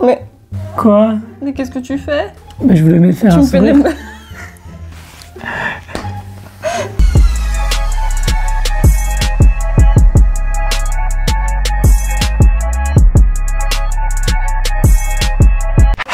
Mais... Quoi? Mais qu'est-ce que tu fais? Mais je voulais me faire un sourire.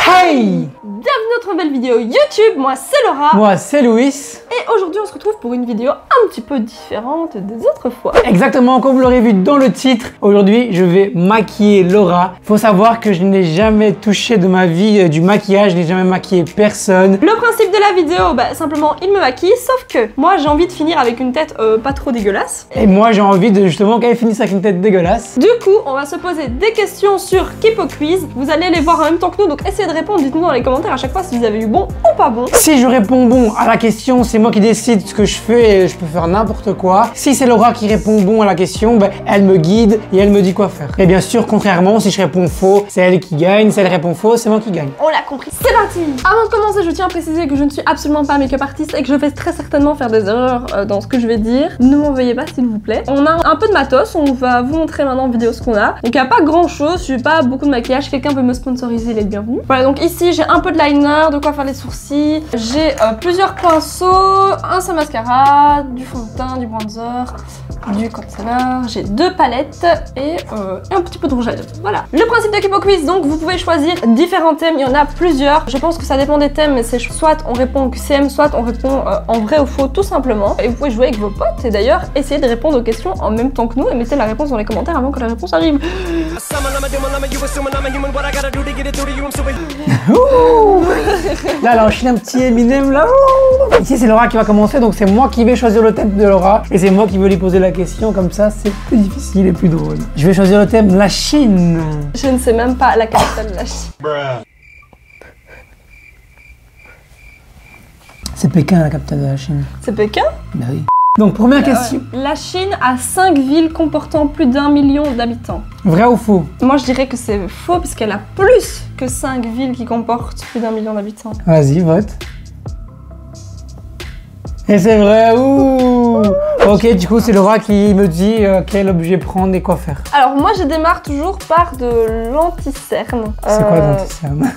Hey! Bienvenue dans notre nouvelle vidéo YouTube, moi c'est Laura. Moi c'est Louis. Et aujourd'hui on se retrouve pour une vidéo un petit peu différente des autres fois. Exactement, comme vous l'aurez vu dans le titre, aujourd'hui je vais maquiller Laura. Faut savoir que je n'ai jamais touché de ma vie du maquillage, je n'ai jamais maquillé personne. Le principe de la vidéo, simplement il me maquille, sauf que moi j'ai envie de finir avec une tête pas trop dégueulasse. Et moi j'ai envie de justement qu'elle finisse avec une tête dégueulasse. Du coup, on va se poser des questions sur Kipo Quiz. Vous allez les voir en même temps que nous, donc essayez de répondre, dites-nous dans les commentaires à chaque fois si vous avez eu bon ou pas bon. Si je réponds bon à la question, c'est moi qui décide ce que je fais et je peux faire n'importe quoi. Si c'est Laura qui répond bon à la question, elle me guide et elle me dit quoi faire. Et bien sûr, contrairement, si je réponds faux, c'est elle qui gagne. Si elle répond faux, c'est moi qui gagne. On l'a compris, c'est parti! Avant de commencer, je tiens à préciser que je ne suis absolument pas make-up artiste et que je vais très certainement faire des erreurs dans ce que je vais dire. Ne m'en veuillez pas s'il vous plaît. On a un peu de matos, on va vous montrer maintenant en vidéo ce qu'on a. Donc il n'y a pas grand chose, je n'ai pas beaucoup de maquillage, quelqu'un peut me sponsoriser, il est le bienvenu. Voilà, donc ici j'ai un peu de liner, de quoi faire les sourcils. J'ai plusieurs pinceaux, un seul mascara, du fond de teint, du bronzer, du concealer. J'ai deux palettes et un petit peu de rouge à lèvres. Voilà. Le principe de Kipo Quiz, donc vous pouvez choisir différents thèmes, il y en a plusieurs. Je pense que ça dépend des thèmes, mais c'est soit on répond au QCM, soit on répond en vrai ou faux tout simplement. Et vous pouvez jouer avec vos potes et d'ailleurs essayer de répondre aux questions en même temps que nous et mettez la réponse dans les commentaires avant que la réponse arrive. Là, elle enchaîne un petit Eminem là. Ici, c'est Laura qui va commencer, donc c'est moi qui vais choisir le thème de Laura et c'est moi qui vais lui poser la question. Comme ça, c'est plus difficile et plus drôle. Je vais choisir le thème la Chine. Je ne sais même pas la capitale de la Chine. C'est Pékin, la capitale de la Chine. C'est Pékin? Bah oui. Donc, première question. La Chine a 5 villes comportant plus d'1 million d'habitants. Vrai ou faux? Moi, je dirais que c'est faux puisqu'elle a plus que 5 villes qui comportent plus d'1 million d'habitants. Vas-y, vote. Et c'est vrai, ouh. Ok, du coup, c'est Laura qui me dit quel objet prendre et quoi faire. Alors, moi, je démarre toujours par de l'anti-cerne. C'est quoi l'anti-cerne?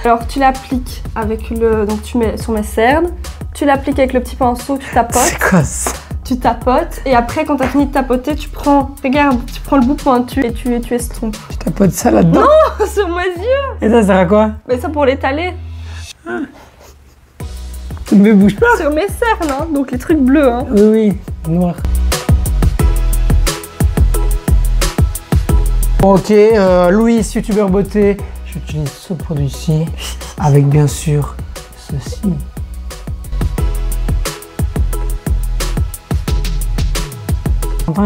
Alors, tu l'appliques avec le... Donc, tu mets sur mes cernes. Tu l'appliques avec le petit pinceau, tu tapotes. C'est quoi ça? Tu tapotes et après quand t'as fini de tapoter, tu prends, regarde, tu prends le bout pointu et tu estompes. Tu tapotes ça là-dedans? Non, sur mes yeux. Et ça sert à quoi? Mais ça pour l'étaler. Ah. Tu ne me bouges pas? Sur mes cernes, hein, donc les trucs bleus. Hein. Oui, oui, noir. Ok, Louis, youtubeur beauté, j'utilise ce produit-ci avec bien sûr ceci.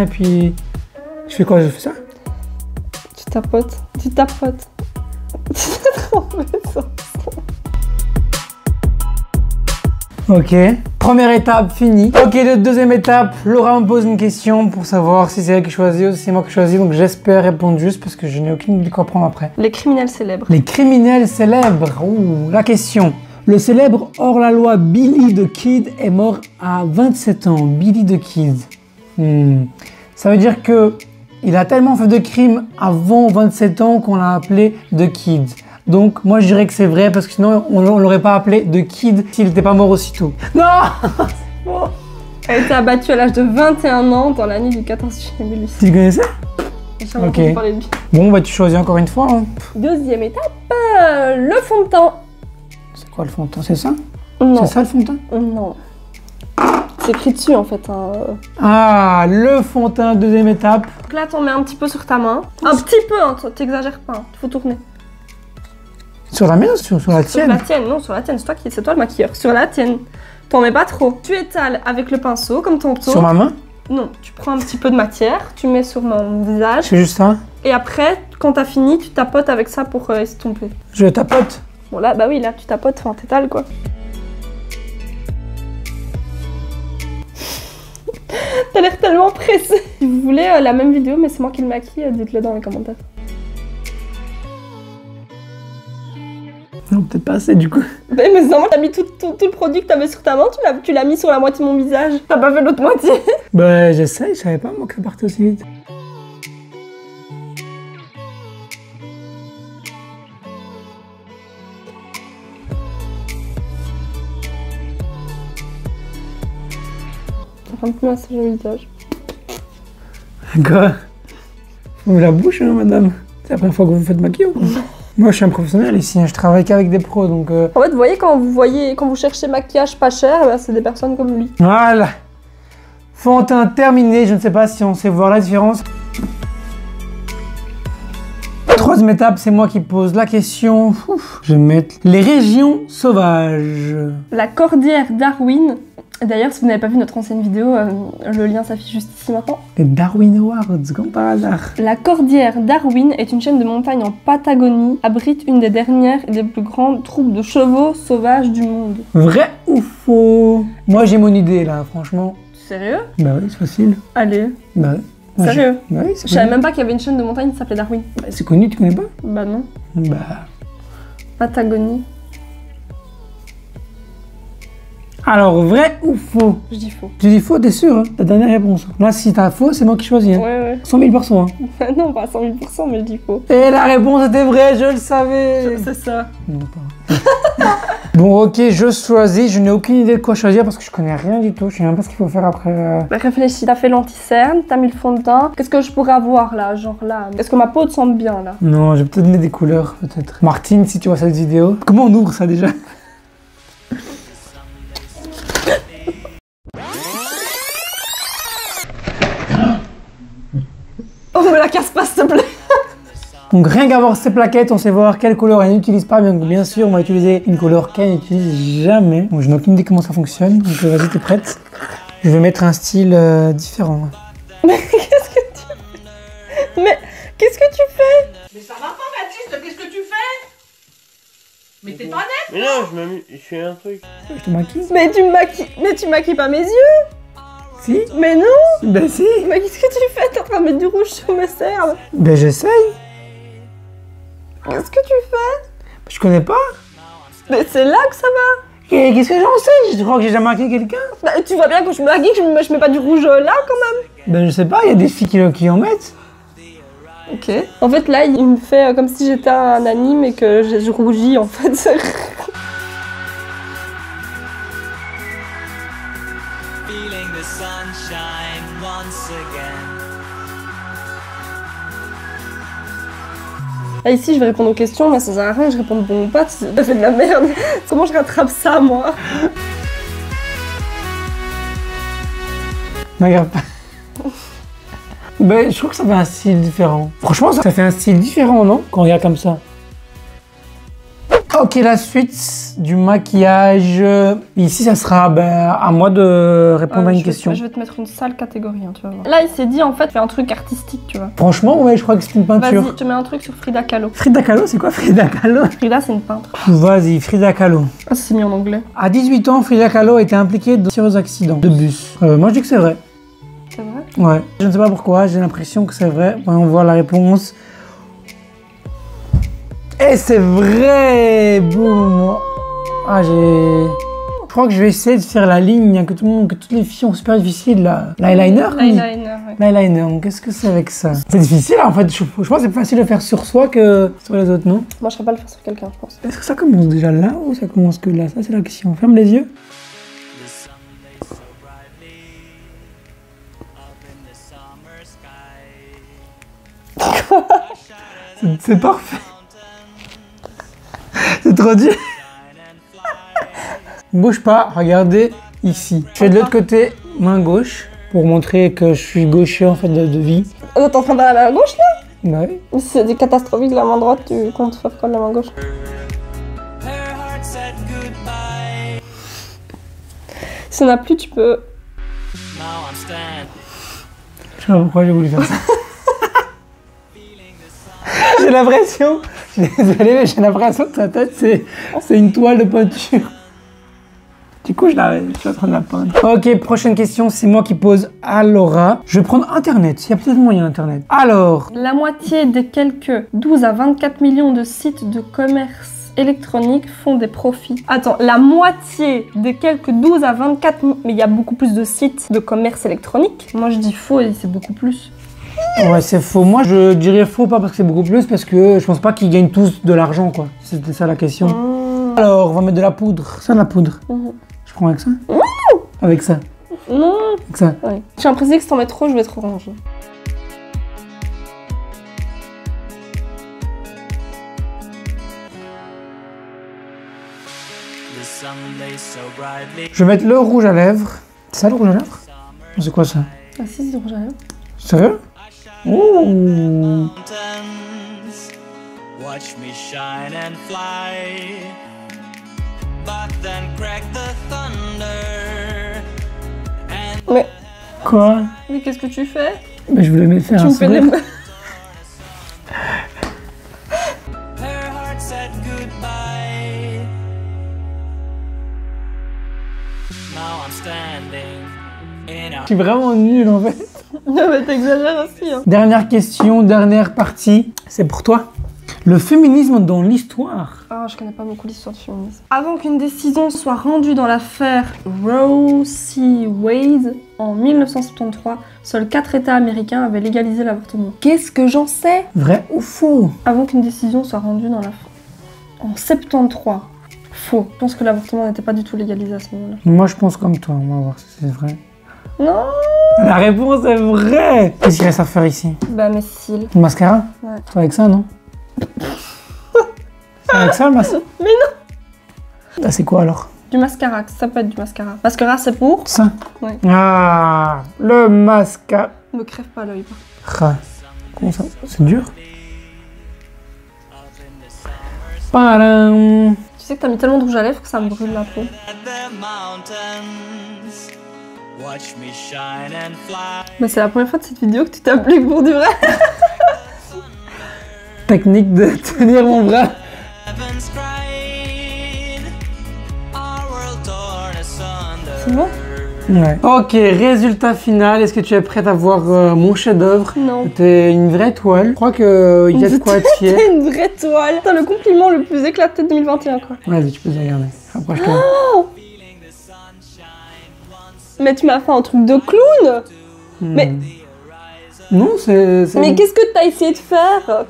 Et puis, je fais quoi? Je fais ça? Tu tapotes, tu tapotes. Tu trop ça. Ok, première étape finie. Ok, deuxième étape, Laura me pose une question pour savoir si c'est elle qui choisit ou si c'est moi qui choisis. Donc j'espère répondre juste parce que je n'ai aucune idée de quoi prendre après. Les criminels célèbres. Les criminels célèbres. Ouh, la question. Le célèbre hors-la-loi Billy the Kid est mort à 27 ans. Billy the Kid. Ça veut dire que il a tellement fait de crimes avant 27 ans qu'on l'a appelé The Kid. Donc moi je dirais que c'est vrai parce que sinon on l'aurait pas appelé The Kid s'il n'était pas mort aussitôt. Non. Elle a été abattue à l'âge de 21 ans dans la nuit du 14 juillet 1800. Tu connais ça? Ok. Bon tu choisis encore une fois. Hein. Deuxième étape, le fond de teint. C'est quoi le fond de teint? C'est ça? Non. C'est ça le fond de teint? Non. C'est écrit dessus en fait. Hein. Ah, le fond de teint, deuxième étape. Donc là, t'en mets un petit peu sur ta main. Un petit peu, hein, t'exagères pas, hein. Faut tourner. Sur la mienne ou sur la tienne? Sur la tienne, non, sur la tienne, c'est toi le maquilleur. Sur la tienne. T'en mets pas trop. Tu étales avec le pinceau, comme tantôt. Sur ma main? Non, tu prends un petit peu de matière, tu mets sur mon visage. C'est juste ça? Et après, quand t'as fini, tu tapotes avec ça pour estomper. Je tapote? Bon là, bah oui, là, tu tapotes, enfin, t'étales quoi. T'as l'air tellement pressé. Si vous voulez la même vidéo, mais c'est moi qui le maquille, dites-le dans les commentaires. Non, peut-être pas assez du coup. Mais non, t'as mis tout le produit que t'avais sur ta main, tu l'as mis sur la moitié de mon visage. T'as pas fait l'autre moitié. Bah j'essaye, je savais pas moi que ça partait aussi vite. Un peu massager au visage. Quoi? Vous la bouche, hein, madame? C'est la première fois que vous faites maquiller ou quoi? Moi, je suis un professionnel ici, hein, je travaille qu'avec des pros, donc... En fait, vous voyez, quand vous cherchez maquillage pas cher, eh ben, c'est des personnes comme lui. Voilà. Fond de teint terminé, je ne sais pas si on sait voir la différence. Troisième étape, c'est moi qui pose la question. Ouf. Je vais mettre les régions sauvages. La cordillère Darwin. D'ailleurs, si vous n'avez pas vu notre ancienne vidéo, le lien s'affiche juste ici maintenant. Les Darwin Awards, comme par hasard. La cordillère Darwin est une chaîne de montagnes en Patagonie, abrite une des dernières et des plus grandes troupes de chevaux sauvages du monde. Vrai ou faux? Moi, j'ai mon idée là, franchement. Sérieux? Bah oui, c'est facile. Allez. Bah oui. Moi, Sérieux? Bah oui, c'est Je savais connu. même pas qu'il y avait une chaîne de montagnes qui s'appelait Darwin. Bah, c'est connu, tu connais pas? Bah non. Bah... Patagonie. Alors, vrai ou faux? Je dis faux. Tu dis faux, t'es sûr, hein? Ta dernière réponse. Là, si t'as faux, c'est moi qui choisis. Hein. Ouais. 100 000%. Hein. Non, pas à 100 000%, mais je dis faux. Et la réponse était vraie, je le savais. C'est ça. Non, pas. Bon, ok, je choisis. Je n'ai aucune idée de quoi choisir parce que je connais rien du tout. Je sais même pas ce qu'il faut faire après. Bah, réfléchis, t'as fait l'anti-cerne, t'as mis le fond de teint. Qu'est-ce que je pourrais avoir là, genre là? Est-ce que ma peau te semble bien là? Non, je vais peut-être mettre des couleurs, peut-être. Martine, si tu vois cette vidéo. Comment on ouvre ça déjà? Oh, me la casse pas, s'il te plaît! Donc rien qu'à voir ces plaquettes, on sait voir quelle couleur elle n'utilise pas. Bien sûr, on va utiliser une couleur qu'elle n'utilise jamais. Bon, je n'ai aucune idée comment ça fonctionne, donc vas-y, t'es prête? Je vais mettre un style différent. Mais qu'est-ce que tu fais? Mais qu'est-ce que tu fais? Mais ça va pas, Baptiste, qu'est-ce que tu fais? Mais t'es pas net? Mais non, je fais un truc. Je te maquille? Mais tu maquilles pas mes yeux? Si? Mais non! Ben si! Mais qu'est-ce que tu fais? T'es en train de mettre du rouge sur mes cernes. Ben j'essaye! Qu'est-ce que tu fais? Je connais pas! Mais c'est là que ça va. Et qu'est-ce que j'en sais? Je crois que j'ai jamais maquillé quelqu'un! Bah, tu vois bien que je me maquille, je mets pas du rouge là quand même. Ben je sais pas, il y a des filles qui en mettent! Ok. En fait là, il me fait comme si j'étais un anime et que je rougis en fait. Feeling the sunshine once again. Là, ici, je vais répondre aux questions, mais ça sert à rien que je réponde bon ou pas, ça fait de la merde. Comment je rattrape ça, moi? Ne regarde pas. Ben je trouve que ça fait un style différent. Franchement, ça fait un style différent, non? Quand on regarde comme ça. Ok, la suite du maquillage. Ici, ça sera à moi de répondre à une question. Je vais te mettre une sale catégorie, hein, tu vas voir. Là, il s'est dit, en fait, fais un truc artistique, tu vois. Franchement, ouais, je crois que c'est une peinture. Vas-y, je te mets un truc sur Frida Kahlo. Frida Kahlo, c'est quoi Frida Kahlo? Frida, c'est une peintre. Vas-y, Frida Kahlo. Ah, c'est mis en anglais. À 18 ans, Frida Kahlo a été impliquée dans sérieux accidents de bus. Moi, je dis que c'est vrai. C'est vrai? Ouais. Je ne sais pas pourquoi, j'ai l'impression que c'est vrai. Voyons voir la réponse. Et c'est vrai! Boum! Ah, j'ai... Je crois que je vais essayer de faire la ligne que toutes les filles ont super difficile là. L'eyeliner? L'eyeliner, ouais. L'eyeliner, donc qu'est-ce que c'est avec ça? C'est difficile en fait, je pense que c'est plus facile de faire sur soi que sur les autres, non? Moi, je serais pas le faire sur quelqu'un, je pense. Est-ce que ça commence déjà là ou ça commence que là? Ça, c'est la question. Ferme les yeux. C'est parfait. C'est trop dur. Bouge pas, regardez ici. Je fais de l'autre côté, main gauche, pour montrer que je suis gaucher en fait de vie. Oh, t'es en train d'aller à la gauche là? Bah oui. C'est catastrophique la main droite, tu comptes faire quoi de la main gauche? Her heart said goodbye. Si on a plus, tu peux. Now I'm standing. Je sais pas pourquoi j'ai voulu faire ça. J'ai l'impression, je suis désolé, mais j'ai l'impression que sa tête c'est une toile de peinture. Du coup, je suis en train de la peindre. Ok, prochaine question, c'est moi qui pose à Laura. Je vais prendre Internet, il y a peut-être moyen Internet. Alors, La moitié des quelques 12 à 24 millions de sites de commerce électronique font des profits. Attends, la moitié des quelques 12 à 24 millions... Mais il y a beaucoup plus de sites de commerce électronique. Moi, je dis faux et c'est beaucoup plus. ouais, c'est faux. Moi, je dirais faux, pas parce que c'est beaucoup plus, parce que je pense pas qu'ils gagnent tous de l'argent, quoi. C'était ça la question. Alors, on va mettre de la poudre. Ça, de la poudre. Je prends avec ça? Avec ça. Non. Comme ça. Ouais. J'ai l'impression que si t'en mets trop, je vais être orange. The Sunday so brightly. Je vais mettre le rouge à lèvres. C'est ça le rouge à lèvres? C'est quoi ça? Ah si, c'est rouge à lèvres. Sérieux? Ouh. Mountains, watch me shine and fly. But then crack the thunder. And Mais, Quoi? mais qu'est-ce que tu fais? Mais je voulais me faire Tu un me fais des... sourire. her heart said goodbye. Now I'm standing in a Je suis vraiment nul en fait. Non mais t'exagères aussi hein. Dernière question, dernière partie. C'est pour toi. Le féminisme dans l'histoire. Ah, je connais pas beaucoup l'histoire du féminisme. Avant qu'une décision soit rendue dans l'affaire Roe v. Wade en 1973, seuls 4 États américains avaient légalisé l'avortement. Qu'est-ce que j'en sais? Vrai ou faux? Avant qu'une décision soit rendue dans l'affaire... En 73. Faux. Je pense que l'avortement n'était pas du tout légalisé à ce moment-là. Moi je pense comme toi, on va voir si c'est vrai. Non. La réponse est vraie. Qu'est-ce qu'il reste à faire ici? Bah mes cils. Le mascara? Ouais. C'est avec ça, non? C'est avec ça le mascara? Mais non. Là, c'est quoi alors? Du mascara, ça peut être du mascara. Mascara c'est pour... Ça? Ouais. Ah, le mascara. Me crève pas l'œil. Comment ça? C'est dur? Padam. Tu sais que t'as mis tellement de rouge à lèvres que ça me brûle la peau. at the mountains. Watch me shine and fly. Mais c'est la première fois de cette vidéo que tu t'appliques pour du vrai. Technique de tenir mon bras. Heaven's cried. Our world torn asunder. C'est bon? Ouais. Ok, résultat final. Est-ce que tu es prête à voir mon chef-d'œuvre? Non. T'es une vraie toile. Je crois qu'il y a de quoi être fier. T'es une vraie toile. T'as le compliment le plus éclaté de 2021 quoi. Vas-y, tu peux te regarder. Approche-toi. Feeling the sunshine once. Mais tu m'as fait un truc de clown. Mais, Non, c'est... mais qu'est-ce que t'as essayé de faire?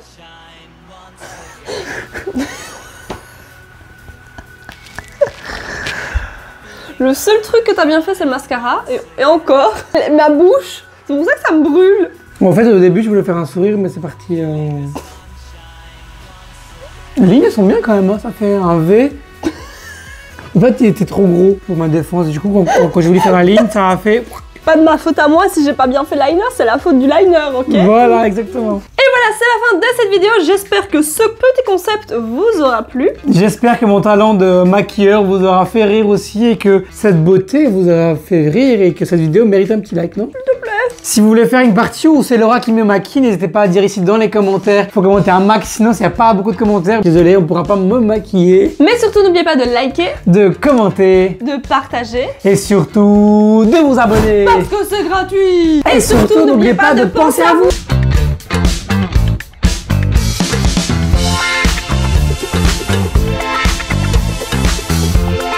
Le seul truc que t'as bien fait c'est le mascara. Et encore, ma bouche. C'est pour ça que ça me brûle. Bon, en fait, au début, je voulais faire un sourire, mais c'est parti... Les lignes, elles sont bien quand même, hein. Ça fait un V. En fait, il était trop gros pour ma défense. Du coup, quand j'ai voulu faire la ligne, ça a fait... Pas de ma faute à moi si j'ai pas bien fait liner, c'est la faute du liner, ok? Voilà, exactement. Et voilà, c'est la fin de cette vidéo. J'espère que ce petit concept vous aura plu. J'espère que mon talent de maquilleur vous aura fait rire aussi et que cette beauté vous aura fait rire et que cette vidéo mérite un petit like, non? S'il te plaît. Si vous voulez faire une partie où c'est Laura qui me maquille, n'hésitez pas à dire ici dans les commentaires. Il faut commenter un max, sinon s'il n'y a pas beaucoup de commentaires, désolé, on pourra pas me maquiller. Mais surtout, n'oubliez pas de liker, De commenter de partager. et surtout de vous abonner. Parce que c'est gratuit. Et surtout, n'oubliez pas de penser à vous.